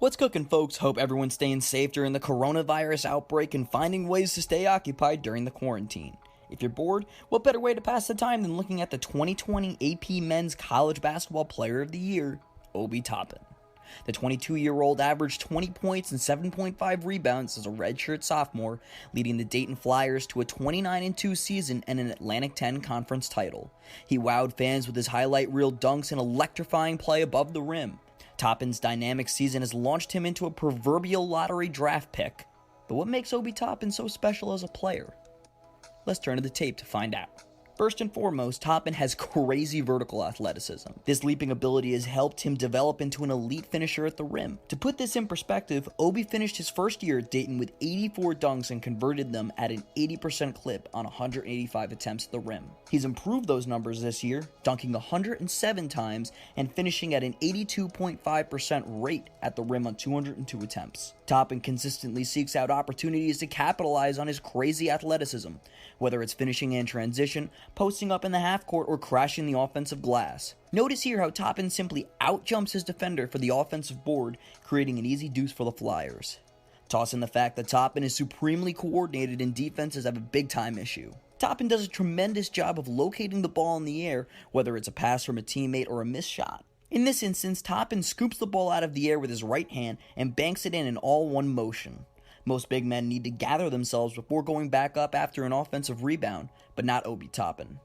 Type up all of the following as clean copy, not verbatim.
What's cooking, folks? Hope everyone's staying safe during the coronavirus outbreak and finding ways to stay occupied during the quarantine. If you're bored, what better way to pass the time than looking at the 2020 AP Men's College Basketball Player of the Year, Obi Toppin. The 22-year-old averaged 20 points and 7.5 rebounds as a redshirt sophomore, leading the Dayton Flyers to a 29-2 season and an Atlantic 10 conference title. He wowed fans with his highlight reel dunks and electrifying play above the rim. Toppin's dynamic season has launched him into a proverbial lottery draft pick. But what makes Obi Toppin so special as a player? Let's turn to the tape to find out. First and foremost, Toppin has crazy vertical athleticism. This leaping ability has helped him develop into an elite finisher at the rim. To put this in perspective, Obi finished his first year at Dayton with 84 dunks and converted them at an 80% clip on 185 attempts at the rim. He's improved those numbers this year, dunking 107 times and finishing at an 82.5% rate at the rim on 202 attempts. Toppin consistently seeks out opportunities to capitalize on his crazy athleticism, whether it's finishing in transition, posting up in the half court, or crashing the offensive glass. Notice here how Toppin simply outjumps his defender for the offensive board, creating an easy deuce for the Flyers. Toss in the fact that Toppin is supremely coordinated and defenses have a big-time issue. Toppin does a tremendous job of locating the ball in the air, whether it's a pass from a teammate or a missed shot. In this instance, Toppin scoops the ball out of the air with his right hand and banks it in all one motion. Most big men need to gather themselves before going back up after an offensive rebound, but not Obi Toppin.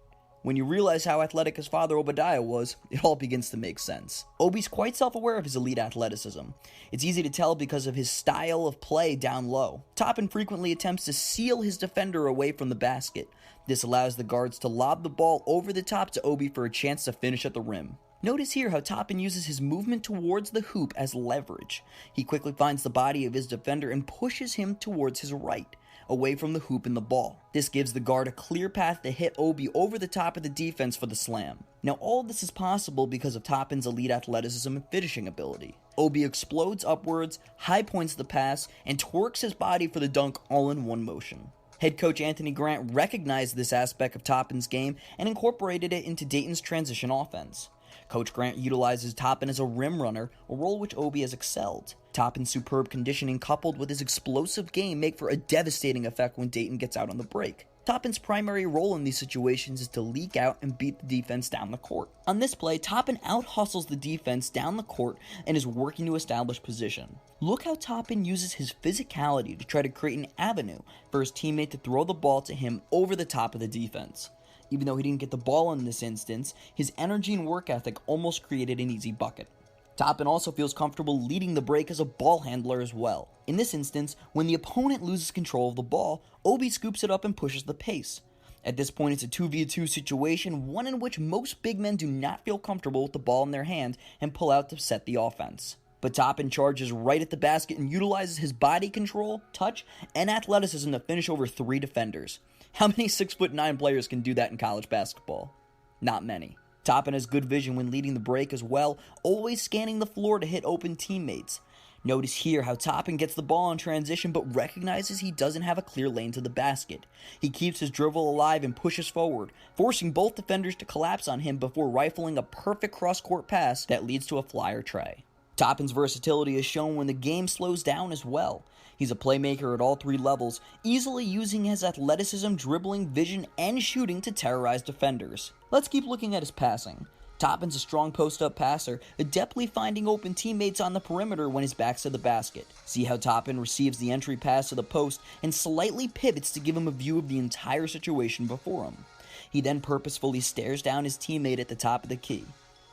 When you realize how athletic his father Obadiah was, it all begins to make sense. Obi's quite self-aware of his elite athleticism. It's easy to tell because of his style of play down low. Toppin frequently attempts to seal his defender away from the basket. This allows the guards to lob the ball over the top to Obi for a chance to finish at the rim. Notice here how Toppin uses his movement towards the hoop as leverage. He quickly finds the body of his defender and pushes him towards his right, away from the hoop and the ball. This gives the guard a clear path to hit Obi over the top of the defense for the slam. Now all of this is possible because of Toppin's elite athleticism and finishing ability. Obi explodes upwards, high points the pass, and twerks his body for the dunk all in one motion. Head coach Anthony Grant recognized this aspect of Toppin's game and incorporated it into Dayton's transition offense. Coach Grant utilizes Toppin as a rim runner, a role which Obi has excelled. Toppin's superb conditioning coupled with his explosive game make for a devastating effect when Dayton gets out on the break. Toppin's primary role in these situations is to leak out and beat the defense down the court. On this play, Toppin out-hustles the defense down the court and is working to establish position. Look how Toppin uses his physicality to try to create an avenue for his teammate to throw the ball to him over the top of the defense. Even though he didn't get the ball in this instance, his energy and work ethic almost created an easy bucket. Toppin also feels comfortable leading the break as a ball handler as well. In this instance, when the opponent loses control of the ball, Obi scoops it up and pushes the pace. At this point, it's a 2v2 situation, one in which most big men do not feel comfortable with the ball in their hand and pull out to set the offense. But Toppin charges right at the basket and utilizes his body control, touch, and athleticism to finish over 3 defenders. How many 6'9" players can do that in college basketball? Not many. Toppin has good vision when leading the break as well, always scanning the floor to hit open teammates. Notice here how Toppin gets the ball in transition but recognizes he doesn't have a clear lane to the basket. He keeps his dribble alive and pushes forward, forcing both defenders to collapse on him before rifling a perfect cross-court pass that leads to a Flyer tray. Toppin's versatility is shown when the game slows down as well. He's a playmaker at all 3 levels, easily using his athleticism, dribbling, vision, and shooting to terrorize defenders. Let's keep looking at his passing. Toppin's a strong post-up passer, adeptly finding open teammates on the perimeter when his back's to the basket. See how Toppin receives the entry pass to the post and slightly pivots to give him a view of the entire situation before him. He then purposefully stares down his teammate at the top of the key.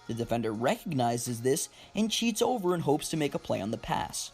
The defender recognizes this and cheats over and hopes to make a play on the pass.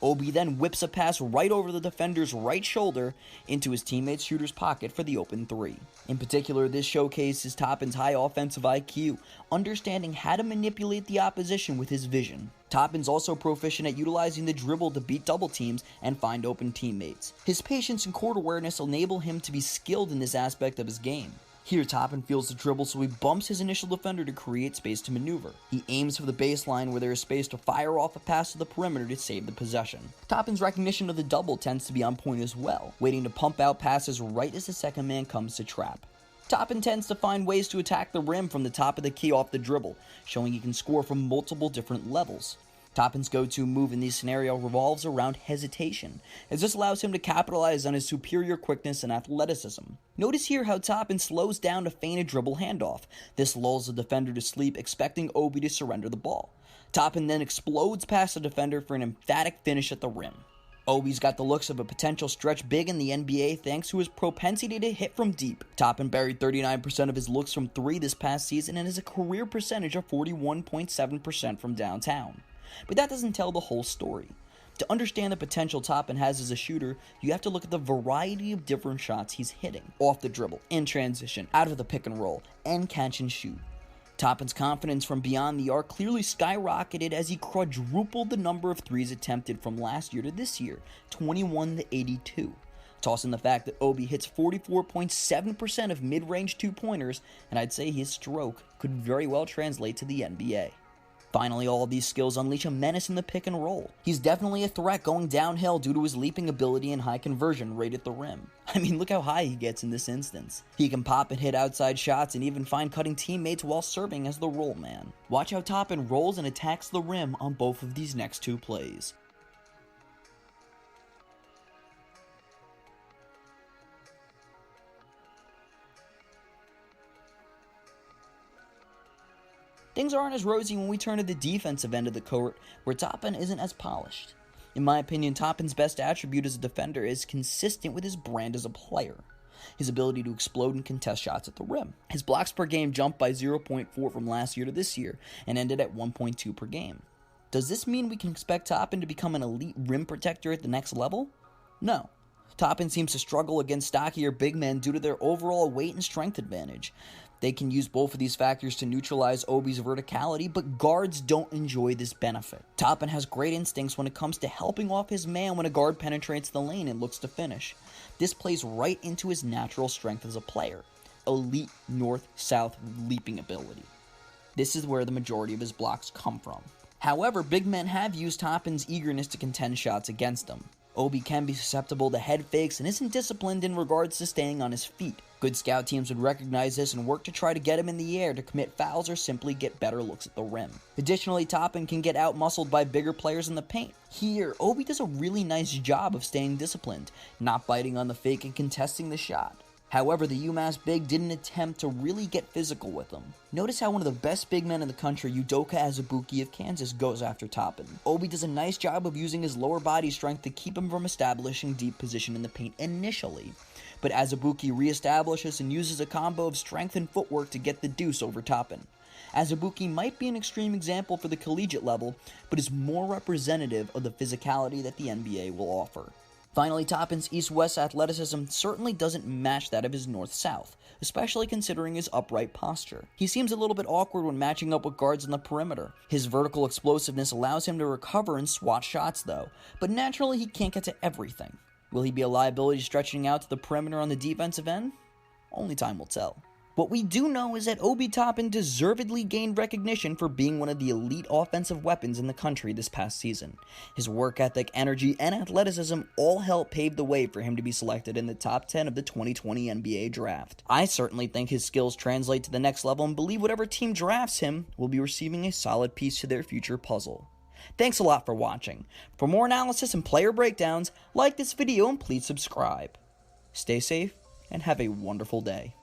Obi then whips a pass right over the defender's right shoulder into his teammate's shooter's pocket for the open 3. In particular, this showcases Toppin's high offensive IQ, understanding how to manipulate the opposition with his vision. Toppin's also proficient at utilizing the dribble to beat double teams and find open teammates. His patience and court awareness enable him to be skilled in this aspect of his game. Here, Toppin feels the dribble, so he bumps his initial defender to create space to maneuver. He aims for the baseline where there is space to fire off a pass to the perimeter to save the possession. Toppin's recognition of the double tends to be on point as well, waiting to pump out passes right as the second man comes to trap. Toppin tends to find ways to attack the rim from the top of the key off the dribble, showing he can score from multiple different levels. Toppin's go-to move in this scenario revolves around hesitation, as this allows him to capitalize on his superior quickness and athleticism. Notice here how Toppin slows down to feign a dribble handoff. This lulls the defender to sleep, expecting Obi to surrender the ball. Toppin then explodes past the defender for an emphatic finish at the rim. Obi's got the looks of a potential stretch big in the NBA thanks to his propensity to hit from deep. Toppin buried 39% of his looks from 3 this past season and has a career percentage of 41.7% from downtown. But that doesn't tell the whole story. To understand the potential Toppin has as a shooter, you have to look at the variety of different shots he's hitting. Off the dribble, in transition, out of the pick and roll, and catch and shoot. Toppin's confidence from beyond the arc clearly skyrocketed as he quadrupled the number of threes attempted from last year to this year, 21 to 82. Toss in the fact that Obi hits 44.7% of mid-range two-pointers, and I'd say his stroke could very well translate to the NBA. Finally, all of these skills unleash a menace in the pick and roll. He's definitely a threat going downhill due to his leaping ability and high conversion rate at the rim. I mean, look how high he gets in this instance. He can pop and hit outside shots and even find cutting teammates while serving as the roll man. Watch how Toppin rolls and attacks the rim on both of these next 2 plays. Things aren't as rosy when we turn to the defensive end of the court, where Toppin isn't as polished. In my opinion, Toppin's best attribute as a defender is consistent with his brand as a player. His ability to explode and contest shots at the rim. His blocks per game jumped by 0.4 from last year to this year, and ended at 1.2 per game. Does this mean we can expect Toppin to become an elite rim protector at the next level? No. Toppin seems to struggle against stockier big men due to their overall weight and strength advantage. They can use both of these factors to neutralize Obi's verticality, but guards don't enjoy this benefit. Toppin has great instincts when it comes to helping off his man when a guard penetrates the lane and looks to finish. This plays right into his natural strength as a player. Elite north-south leaping ability. This is where the majority of his blocks come from. However, big men have used Toppin's eagerness to contend shots against them. Obi can be susceptible to head fakes and isn't disciplined in regards to staying on his feet. Good scout teams would recognize this and work to try to get him in the air to commit fouls or simply get better looks at the rim. Additionally, Toppin can get out-muscled by bigger players in the paint. Here, Obi does a really nice job of staying disciplined, not biting on the fake and contesting the shot. However, the UMass big didn't attempt to really get physical with him. Notice how one of the best big men in the country, Udoka Azubuike of Kansas, goes after Toppin. Obi does a nice job of using his lower body strength to keep him from establishing deep position in the paint initially. But Azubuike reestablishes and uses a combo of strength and footwork to get the deuce over Toppin. Azubuike might be an extreme example for the collegiate level, but is more representative of the physicality that the NBA will offer. Finally, Toppin's east-west athleticism certainly doesn't match that of his north-south, especially considering his upright posture. He seems a little bit awkward when matching up with guards on the perimeter. His vertical explosiveness allows him to recover and swat shots though, but naturally he can't get to everything. Will he be a liability stretching out to the perimeter on the defensive end? Only time will tell. What we do know is that Obi Toppin deservedly gained recognition for being one of the elite offensive weapons in the country this past season. His work ethic, energy, and athleticism all helped pave the way for him to be selected in the top 10 of the 2020 NBA draft. I certainly think his skills translate to the next level and believe whatever team drafts him will be receiving a solid piece to their future puzzle. Thanks a lot for watching. For more analysis and player breakdowns, like this video and please subscribe. Stay safe and have a wonderful day.